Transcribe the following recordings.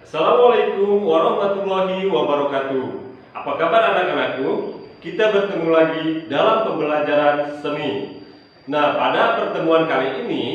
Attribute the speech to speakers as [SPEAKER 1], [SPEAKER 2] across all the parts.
[SPEAKER 1] Assalamualaikum warahmatullahi wabarakatuh. Apa kabar anak-anakku? Kita bertemu lagi dalam pembelajaran seni. Nah, pada pertemuan kali ini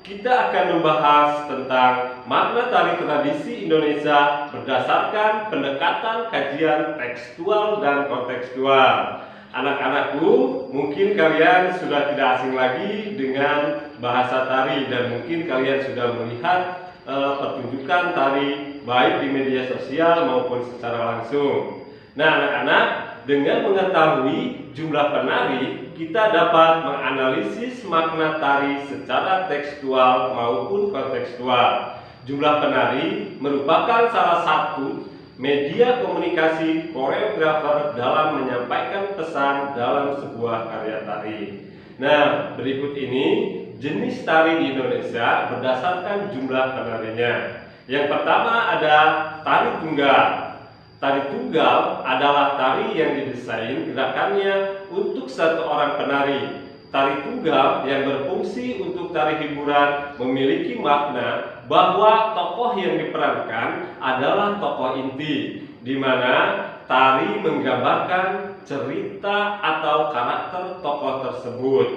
[SPEAKER 1] kita akan membahas tentang makna tari tradisi Indonesia berdasarkan pendekatan kajian tekstual dan kontekstual. Anak-anakku, mungkin kalian sudah tidak asing lagi dengan bahasa tari dan mungkin kalian sudah melihat pertunjukan tari baik di media sosial maupun secara langsung. Nah, anak-anak, dengan mengetahui jumlah penari, kita dapat menganalisis makna tari secara tekstual maupun kontekstual. Jumlah penari merupakan salah satu media komunikasi koreografer dalam menyampaikan pesan dalam sebuah karya tari. Nah, berikut ini jenis tari di Indonesia berdasarkan jumlah penarinya. Yang pertama ada tari tunggal. Tari tunggal adalah tari yang didesain gerakannya untuk satu orang penari. Tari tunggal yang berfungsi untuk tari hiburan memiliki makna bahwa tokoh yang diperankan adalah tokoh inti, di mana tari menggambarkan cerita atau karakter tokoh tersebut.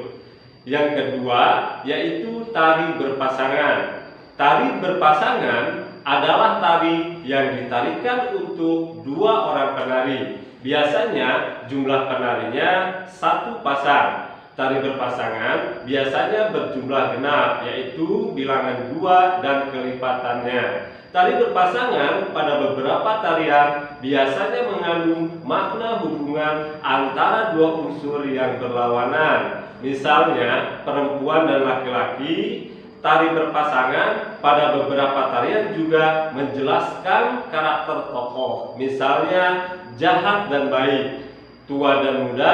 [SPEAKER 1] Yang kedua yaitu tari berpasangan. Tari berpasangan adalah tari yang ditarikan untuk dua orang penari. Biasanya jumlah penarinya satu pasang. Tari berpasangan biasanya berjumlah genap, yaitu bilangan 2 dan kelipatannya. Tari berpasangan pada beberapa tarian biasanya mengandung makna hubungan antara dua unsur yang berlawanan. Misalnya perempuan dan laki-laki. Tari berpasangan pada beberapa tarian juga menjelaskan karakter tokoh. Misalnya jahat dan baik, tua dan muda,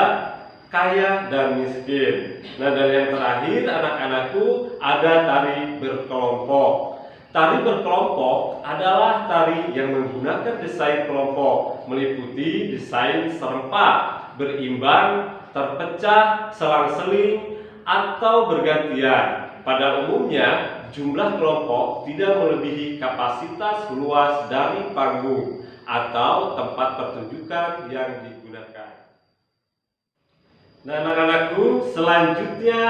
[SPEAKER 1] kaya dan miskin. Nah, dan yang terakhir anak-anakku ada tari berkelompok. Tari berkelompok adalah tari yang menggunakan desain kelompok, meliputi desain serempak, berimbang, terpecah, selang-seling, atau bergantian. Pada umumnya, jumlah kelompok tidak melebihi kapasitas luas dari panggung atau tempat pertunjukan yang digunakan. Nah, anak-anakku, selanjutnya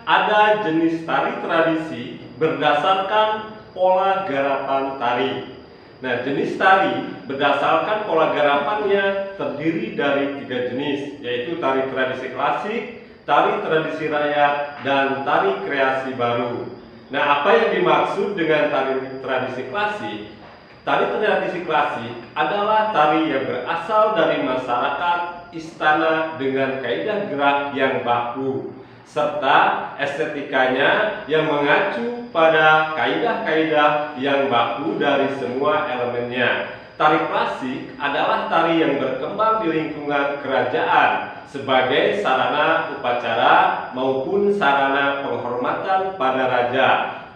[SPEAKER 1] ada jenis tari tradisi berdasarkan pola garapan tari. Nah, jenis tari berdasarkan pola garapannya terdiri dari 3 jenis, yaitu tari tradisi klasik, tari tradisi raya, dan tari kreasi baru. Nah, apa yang dimaksud dengan tari tradisi klasik? Tari tradisi klasik adalah tari yang berasal dari masyarakat istana dengan kaidah gerak yang baku, serta estetikanya yang mengacu pada kaidah-kaidah yang baku dari semua elemennya. Tari klasik adalah tari yang berkembang di lingkungan kerajaan sebagai sarana upacara maupun sarana penghormatan pada raja.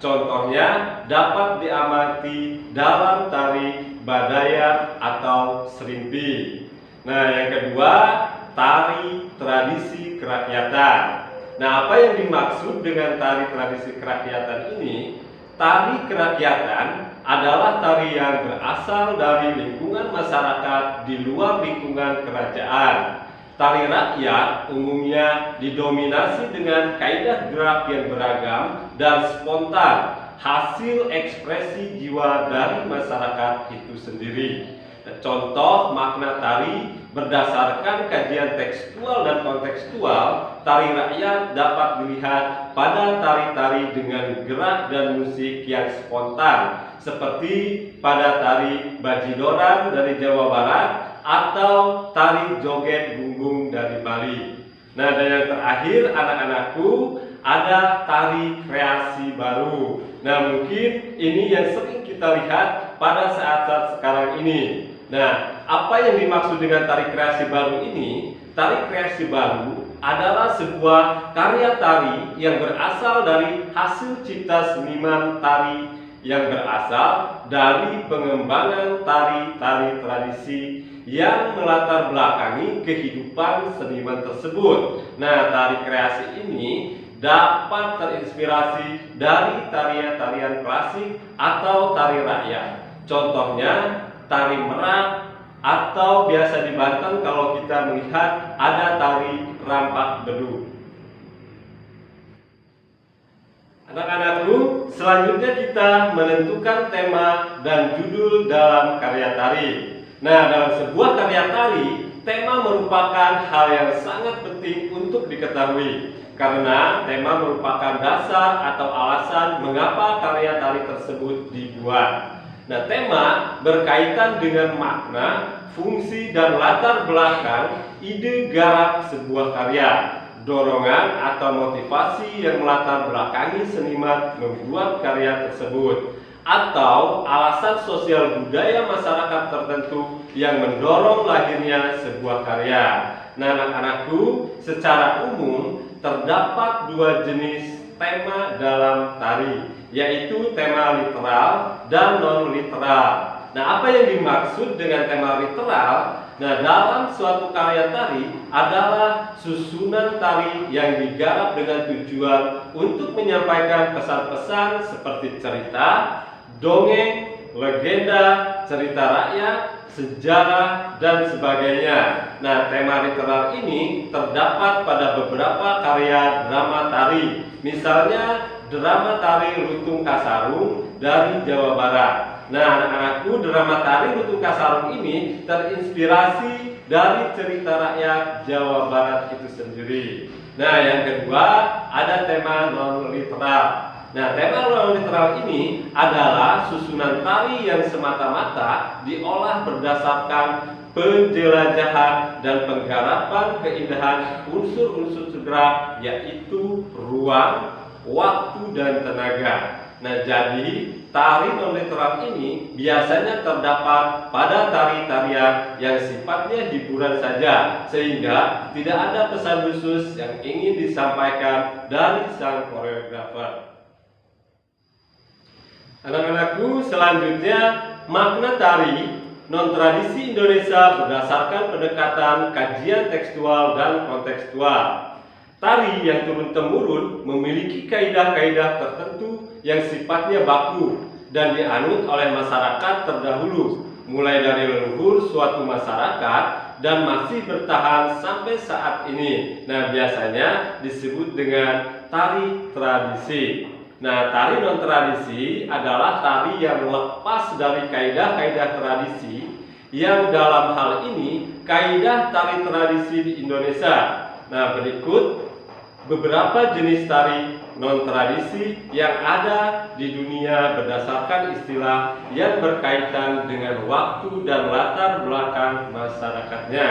[SPEAKER 1] Contohnya dapat diamati dalam tari badaya atau serimpi. Nah, yang kedua, tari tradisi kerakyatan. Nah, apa yang dimaksud dengan tari tradisi kerakyatan ini? Tari kerakyatan adalah tari yang berasal dari lingkungan masyarakat di luar lingkungan kerajaan. Tari rakyat umumnya didominasi dengan kaidah gerak yang beragam dan spontan, hasil ekspresi jiwa dari masyarakat itu sendiri. Contoh makna tari berdasarkan kajian tekstual dan kontekstual, tari rakyat dapat dilihat pada tari-tari dengan gerak dan musik yang spontan, seperti pada tari bajidoran dari Jawa Barat atau tari joget bumbung dari Bali. Nah, dan yang terakhir anak-anakku ada tari kreasi baru. Nah, mungkin ini yang sering kita lihat pada saat-saat sekarang ini. Nah, apa yang dimaksud dengan tari kreasi baru ini? Tari kreasi baru adalah sebuah karya tari yang berasal dari hasil cipta seniman tari yang berasal dari pengembangan tari-tari tradisi yang melatar belakangi kehidupan seniman tersebut. Nah, tari kreasi ini dapat terinspirasi dari tarian-tarian klasik atau tari rakyat. Contohnya tari merak, atau biasa di Banten kalau kita melihat ada tari rampak bedu. Anak-anakku, selanjutnya kita menentukan tema dan judul dalam karya tari. Nah, dalam sebuah karya tari, tema merupakan hal yang sangat penting untuk diketahui, karena tema merupakan dasar atau alasan mengapa karya tari tersebut dibuat. Nah, tema berkaitan dengan makna, fungsi, dan latar belakang ide garap sebuah karya, dorongan atau motivasi yang melatar belakangi seniman membuat karya tersebut, atau alasan sosial budaya masyarakat tertentu yang mendorong lahirnya sebuah karya. Nah, anak-anakku, secara umum terdapat dua jenis tema dalam tari, yaitu tema literal dan non-literal. Nah, apa yang dimaksud dengan tema literal? Nah, dalam suatu karya tari adalah susunan tari yang digarap dengan tujuan untuk menyampaikan pesan-pesan seperti cerita, dongeng, legenda, cerita rakyat, sejarah, dan sebagainya. Nah, tema literal ini terdapat pada beberapa karya drama tari. Misalnya, drama tari Lutung Kasarung dari Jawa Barat. Nah, anak-anakku, drama tari Lutung Kasarung ini terinspirasi dari cerita rakyat Jawa Barat itu sendiri. Nah, yang kedua ada tema non-literal. Nah, tema non-literal ini adalah susunan tari yang semata-mata diolah berdasarkan penjelajahan dan penggarapan keindahan unsur-unsur gerak, yaitu ruang, waktu, dan tenaga. Nah, jadi tari non-literal ini biasanya terdapat pada tari-tarian yang sifatnya hiburan saja, sehingga tidak ada pesan khusus yang ingin disampaikan dari sang koreografer. Anak-anakku, selanjutnya makna tari non-tradisi Indonesia berdasarkan pendekatan kajian tekstual dan kontekstual. Tari yang turun-temurun memiliki kaidah-kaidah tertentu yang sifatnya baku dan dianut oleh masyarakat terdahulu, mulai dari leluhur suatu masyarakat dan masih bertahan sampai saat ini. Nah, biasanya disebut dengan tari tradisi. Nah, tari non-tradisi adalah tari yang lepas dari kaidah-kaidah tradisi, yang dalam hal ini kaidah tari tradisi di Indonesia. Nah, berikut beberapa jenis tari non-tradisi yang ada di dunia berdasarkan istilah yang berkaitan dengan waktu dan latar belakang masyarakatnya.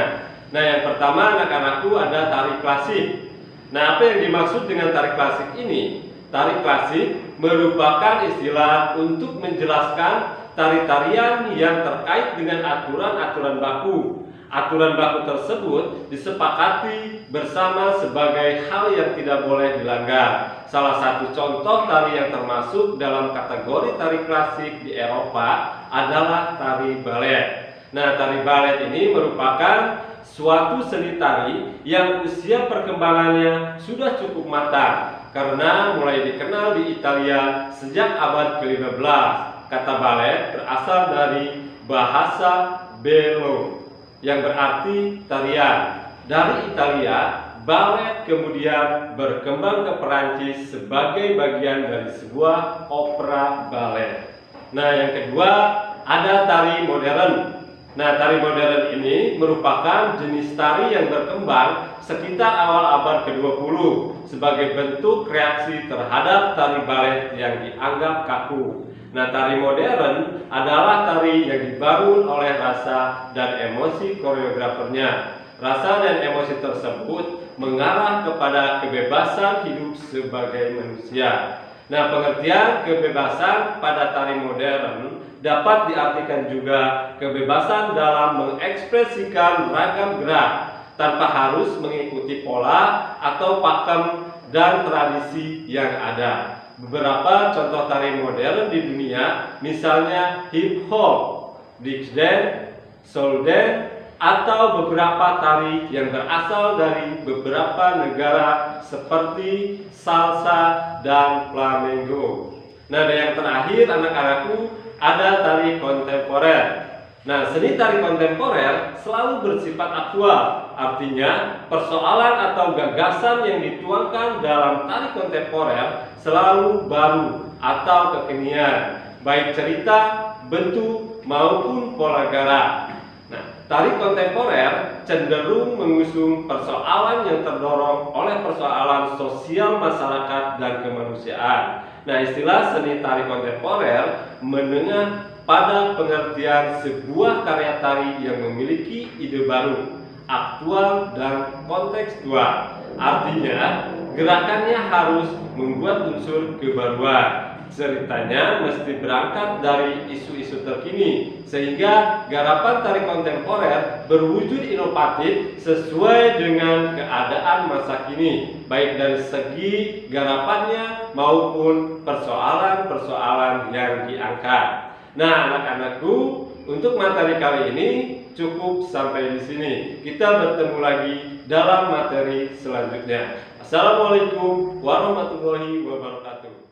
[SPEAKER 1] Nah, yang pertama, anak-anakku, ada tari klasik. Nah, apa yang dimaksud dengan tari klasik ini? Tari klasik merupakan istilah untuk menjelaskan tari-tarian yang terkait dengan aturan-aturan baku. Aturan baku tersebut disepakati bersama sebagai hal yang tidak boleh dilanggar. Salah satu contoh tari yang termasuk dalam kategori tari klasik di Eropa adalah tari balet. Nah, tari balet ini merupakan suatu seni tari yang usia perkembangannya sudah cukup matang, karena mulai dikenal di Italia sejak abad ke-15. Kata balet berasal dari bahasa bello, yang berarti tarian. Dari Italia, balet kemudian berkembang ke Perancis sebagai bagian dari sebuah opera balet. Nah, yang kedua ada tari modern. Nah, tari modern ini merupakan jenis tari yang berkembang sekitar awal abad ke-20 sebagai bentuk reaksi terhadap tari balet yang dianggap kaku. Nah, tari modern adalah tari yang dibangun oleh rasa dan emosi koreografernya. Rasa dan emosi tersebut mengarah kepada kebebasan hidup sebagai manusia. Nah, pengertian kebebasan pada tari modern dapat diartikan juga kebebasan dalam mengekspresikan ragam gerak tanpa harus mengikuti pola atau pakem dan tradisi yang ada. Beberapa contoh tari modern di dunia, misalnya hip hop, dix dance, soul dance, atau beberapa tari yang berasal dari beberapa negara seperti salsa dan flamenco. Nah, dan yang terakhir, anak-anakku, ada tari kontemporer. Nah, seni tari kontemporer selalu bersifat aktual, artinya persoalan atau gagasan yang dituangkan dalam tari kontemporer selalu baru atau kekinian, baik cerita, bentuk, maupun pola gerak. Nah, tari kontemporer cenderung mengusung persoalan yang terdorong oleh persoalan sosial masyarakat dan kemanusiaan. Nah, istilah seni tari kontemporer menengah pada pengertian sebuah karya tari yang memiliki ide baru, aktual, dan kontekstual. Artinya, gerakannya harus membuat unsur kebaruan. Ceritanya mesti berangkat dari isu-isu terkini, sehingga garapan tari kontemporer berwujud inovatif sesuai dengan keadaan masa kini, baik dari segi garapannya maupun persoalan-persoalan yang diangkat. Nah, anak-anakku, untuk materi kali ini cukup sampai di sini. Kita bertemu lagi dalam materi selanjutnya. Assalamualaikum warahmatullahi wabarakatuh.